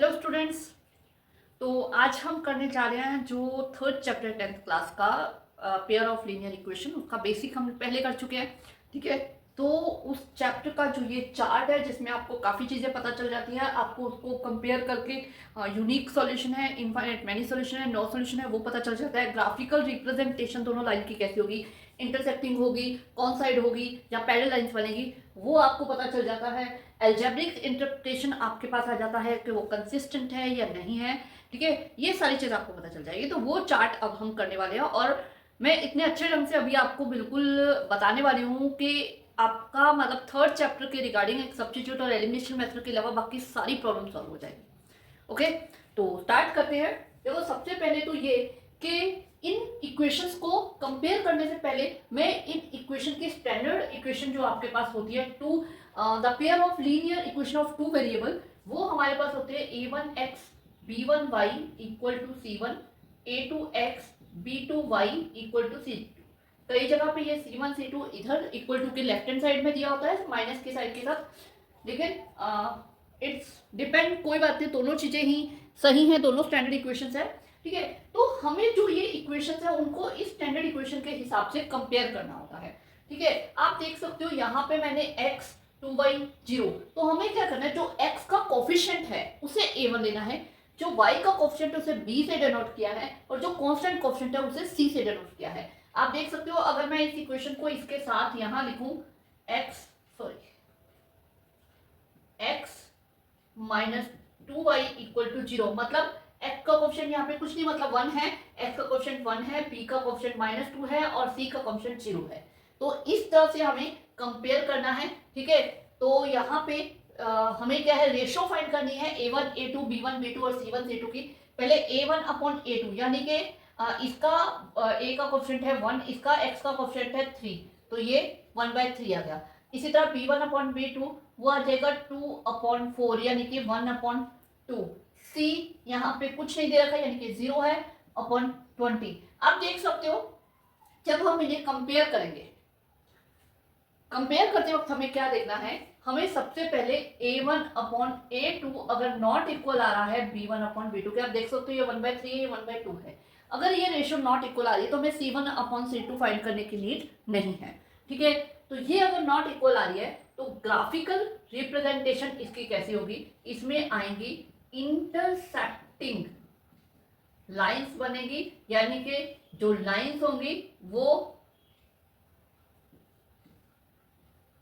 Hello students. तो आज हम करने जा रहे हैं जो थर्ड चैप्टर 10th क्लास का पेयर ऑफ लीनियर इक्वेशन, उसका बेसिक हम पहले कर चुके हैं। ठीक है, तो उस चैप्टर का जो ये चार्ट है जिसमें आपको काफ़ी चीज़ें पता चल जाती है, आपको उसको कंपेयर करके यूनिक सॉल्यूशन है, इनफाइनाइट मैनी सॉल्यूशन है, नो सॉल्यूशन है, वो पता चल जाता है। ग्राफिकल रिप्रेजेंटेशन दोनों लाइन की कैसी होगी, इंटरसेक्टिंग होगी, कौन साइड होगी या पैरेलल लाइंस बनेगी, वो आपको पता चल जाता है। एल्जेब्रिक इंटरप्रिटेशन आपके पास आ जाता है कि वो कंसिस्टेंट है या नहीं है। ठीक है, ये सारी चीज़ आपको पता चल जाएगी। तो वो चार्ट अब हम करने वाले हैं और मैं इतने अच्छे ढंग से अभी आपको बिल्कुल बताने वाली हूँ कि आपका मतलब थर्ड चैप्टर के रिगार्डिंग एक सब्स्टिट्यूट और एलिमिनेशन मेथड के अलावा बाकी सारी प्रॉब्लम सॉल्व हो जाएगी। ओके, तो स्टार्ट करते हैं। देखो, सबसे पहले तो ये कि इन इक्वेशंस को कंपेयर करने से पहले मैं इन इक्वेशन की स्टैंडर्ड इक्वेशन जो आपके पास होती है to the pair of linear equation of two variable, वो हमारे पास होते हैं a1x b1y equal to c1, a2x b2y equal to c2। कई जगह पे ये c1 c2 इधर इक्वल टू के लेफ्ट हैंड साइड में दिया होता है माइनस के साइड के साथ, लेकिन इट्स डिपेंड, कोई बात नहीं, दोनों चीजें ही सही हैं, दोनों स्टैंडर्ड इक्वेशंस है। ठीक है, तो हमें जो ये इक्वेशंस है उनको इस स्टैंडर्ड इक्वेशन के हिसाब से कंपेयर करना होता है। ठीक है, आप देख सकते हो यहाँ पे मैंने x 2y 0, तो हमें क्या करना है, जो x का कोफिशिएंट है उसे a1 लेना है, जो y का कोफिशिएंट उसे b से डिनोट किया है और जो कांस्टेंट कोफिशिएंट है उसे c से डिनोट किया है। आप देख सकते हो, अगर मैं इस इक्वेशन को इसके साथ यहाँ लिखूं x minus 2y equal to 0, मतलब x का कोफिशिएंट यहाँ पे कुछ नहीं, मतलब 1 है, x का कोफिशिएंट 1 है, b का कोफिशिएंट -2 है और c का कोफिशिएंट 0 है। तो इस तरह से हमें कंपेयर करना है। ठीक है, तो यहाँ पे हमें क्या है, रेशो फाइंड करनी है a1 a2 b1 b2 और c1 c2 की। पहले a1 अपॉन a2, यानी कि इसका a का कोफिशिएंट है 1, इसका x का कोफिशिएंट है 3, तो ये 1/3 आ गया। इसी तरह b1 अपॉन b2 वो आ जाएगा 2/4, यानी कि 1/2। c यहाँ पे कुछ नहीं दे रखा यानी कि 0 है, अपॉन 20। आप देख सकते हो, जब हम इन्हें कंपेयर करेंगे, कंपेयर करते वक्त हमें क्या देखना है, हमें सबसे पहले a1 अपॉन a2 अगर नॉट इक्वल आ रहा है b1 अपॉन b2 के, आप देख सकते हो ये 1/3 है, 1/2 है। अगर ये रेशियो नॉट इक्वल आ रही है तो हमें c1 अपॉन c2 फाइंड करने की नीड नहीं है। ठीक है, तो ये अगर नॉट इक्वल आ रही है तो ग्राफिकल रिप्रेजेंटेशन इसकी कैसी होगी, इसमें आएंगी इंटरसेक्टिंग लाइंस बनेगी, यानी कि जो लाइंस होंगी वो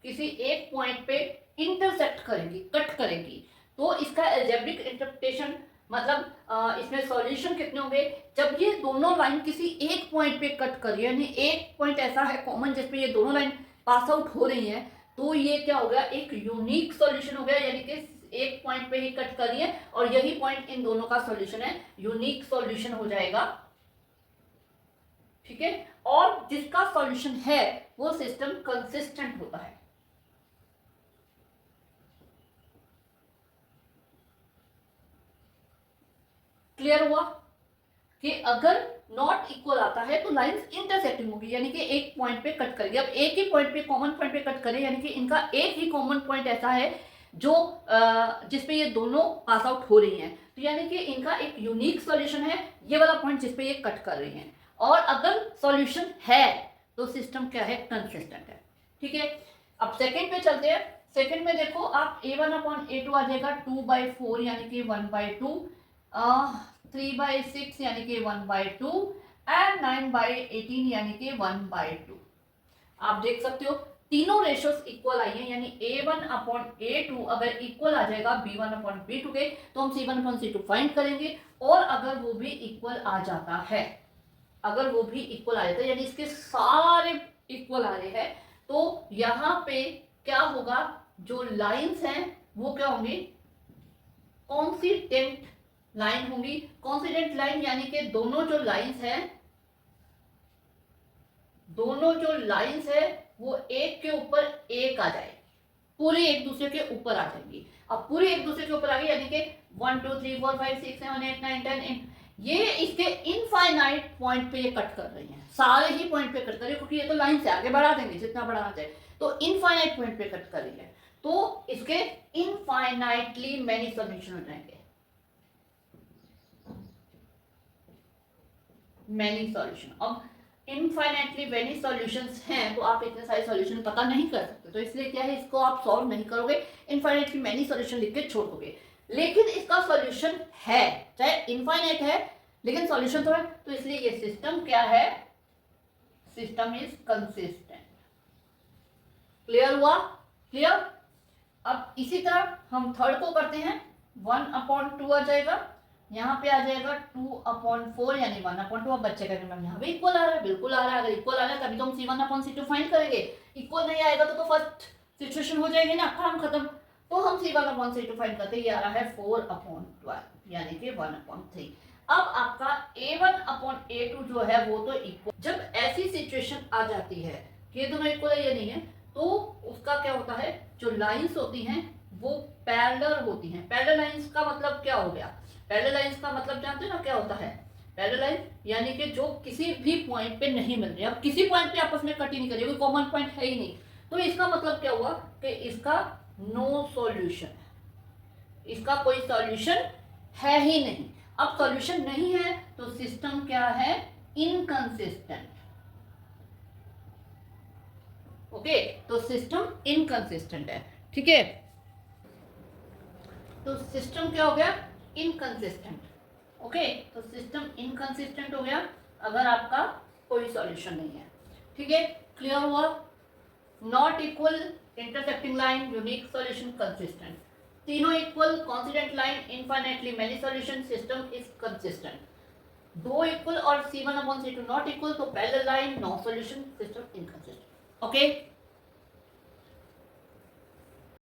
किसी एक पॉइंट पे इंटरसेक्ट करेंगी, कट करेंगी। तो इसका एल्जेब्रिक इंटरप्रिटेशन मतलब इसमें सॉल्यूशन कितने होंगे, जब ये दोनों लाइन किसी एक पॉइंट पे कट कर रही है, यानी एक पॉइंट ऐसा है कॉमन जिसपे ये दोनों लाइन पास आउट हो रही है, तो ये क्या हो गया, एक यूनिक सॉल्यूशन हो गया, यानी कि एक पॉइंट पे ही कट कर रही है और यही पॉइंट इन दोनों का सॉल्यूशन है, यूनिक सॉल्यूशन हो जाएगा। ठीक है, और जिसका सॉल्यूशन है वो सिस्टम कंसिस्टेंट होता है। क्लियर हुआ कि अगर नॉट इक्वल आता है तो लाइंस इंटरसेक्टिंग होगी, यानी कि एक पॉइंट पे कट करेगी। अब एक ही पॉइंट पे, कॉमन पॉइंट पे कट करें, यानी कि इनका एक ही कॉमन पॉइंट ऐसा है जो जिसपे ये दोनों पास आउट हो रही हैं, तो यानी कि इनका एक यूनिक सॉल्यूशन है ये वाला पॉइंट जिसपे ये कट कर रही हैं। और अगर सॉल्यूशन है तो सिस्टम क्या है, कंसिस्टेंट है। ठीक है, अब सेकेंड पे चलते हैं। सेकेंड में देखो आप a1 अपॉन a2 आ जाएगा 2/4, यानी कि 1/2, 3/6 यानी कि 1/2 एंड 9/18 यानी कि 1/2। आप देख सकते हो तीनों रेशियोस इक्वल आई हैं, यानी a1 अपॉन a2 अगर इक्वल आ जाएगा b1 अपॉन b2 के तो हम c1 अपॉन c2 फाइंड करेंगे। और अगर वो भी इक्वल आ जाता है, अगर वो भी इक्वल आ जाता है यानी इसके सारे इक्वल आ रहे हैं, तो यहाँ पे क्या होगा, जो लाइंस हैं वो क्या होंगी, कॉन्सिडेंट लाइन होंगी। कॉन्सिडेंट लाइन यानी कि दोनों जो लाइंस हैं, दोनों जो लाइंस है वो एक के ऊपर एक आ जाए, पूरे एक दूसरे के ऊपर आ जाएंगी। अब पूरे एक दूसरे के ऊपर आ गई, यानी कि 1 2 3 4 5 6 7 8 9 10, ये इसके इनफाइनाइट पॉइंट पे ये कट कर रही हैं, सारे ही पॉइंट पे कट कर रही है, क्योंकि ये तो लाइन से आगे बढ़ा देंगे जितना बढ़ाना चाहे, तो इनफाइनाइट पॉइंट पे कट कर रही है, तो इसके इनफाइनाइटली मैनी सॉल्यूशन हो जाएंगे। Many solution. अब इनफाइनाइटली मैनी सॉल्यूशंस हैं तो आप इतने सारे सॉल्यूशन पता नहीं कर सकते, तो इसलिए क्या है, इसको आप सॉल्व नहीं करोगे, इनफाइनाइटली मैनी सॉल्यूशन लिख के छोड़ दोगे। लेकिन इसका सॉल्यूशन है, चाहे इनफाइनाइट है लेकिन सॉल्यूशन तो है, तो इसलिए ये सिस्टम क्या है, सिस्टम इज कंसिस्टेंट। क्लियर हुआ? क्लियर। अब इसी तरह हम थर्ड को करते हैं, 1/2 आ जाएगा, यहाँ पे आ जाएगा 2/4 यानी 1/2। अब बच्चे कहेंगे मैम यहाँ भी इक्वल आ रहा है, बिल्कुल आ रहा है, अगर इक्वल आ रहा है तभी तो हम C1/C2 फाइंड करेंगे, इक्वल नहीं आएगा तो फर्स्ट सिचुएशन हो जाएगी ना, काम खत्म। तो हम C1/C2 फाइंड करते हैं, ये आ रहा है 4/12 यानी कि 1/3। अब आपका A1/A2 जो है वो तो इक्वल, जब ऐसी सिचुएशन आ जाती है कि ये दोनों इक्वल है, ये नहीं है, तो उसका क्या होता है, जो लाइंस होती हैं वो पैरेलल होती हैं। पैरेलल लाइंस का मतलब क्या हो गया, पैरेलल लाइंस का मतलब जानते हो ना क्या होता है, पैरेलल लाइन यानी कि जो किसी भी पॉइंट पे नहीं मिल रही, अब किसी पॉइंट पे आपस में कट ही नहीं करिए, कोई कॉमन पॉइंट है ही नहीं, तो इसका मतलब क्या हुआ कि इसका नो सॉल्यूशन, इसका कोई सॉल्यूशन है ही नहीं। अब सॉल्यूशन नहीं है तो सिस्टम क्या है, इनकंसिस्टेंट। ओके, तो सिस्टम इनकंसिस्टेंट है, ठीक है। तो सिस्टम क्या हो गया, इनकंसिस्टेंट। ओके, तो सिस्टम इनकंसिस्टेंट हो गया अगर आपका कोई सॉल्यूशन नहीं है, ठीक है। क्लियर हुआ? Not equal, intersecting line, unique solution, consistent. तीनों equal, coincident line, infinitely many solution, system is consistent. दो इक्वल और C1/C2 नॉट इक्वल तो parallel line, no solution, system inconsistent. Okay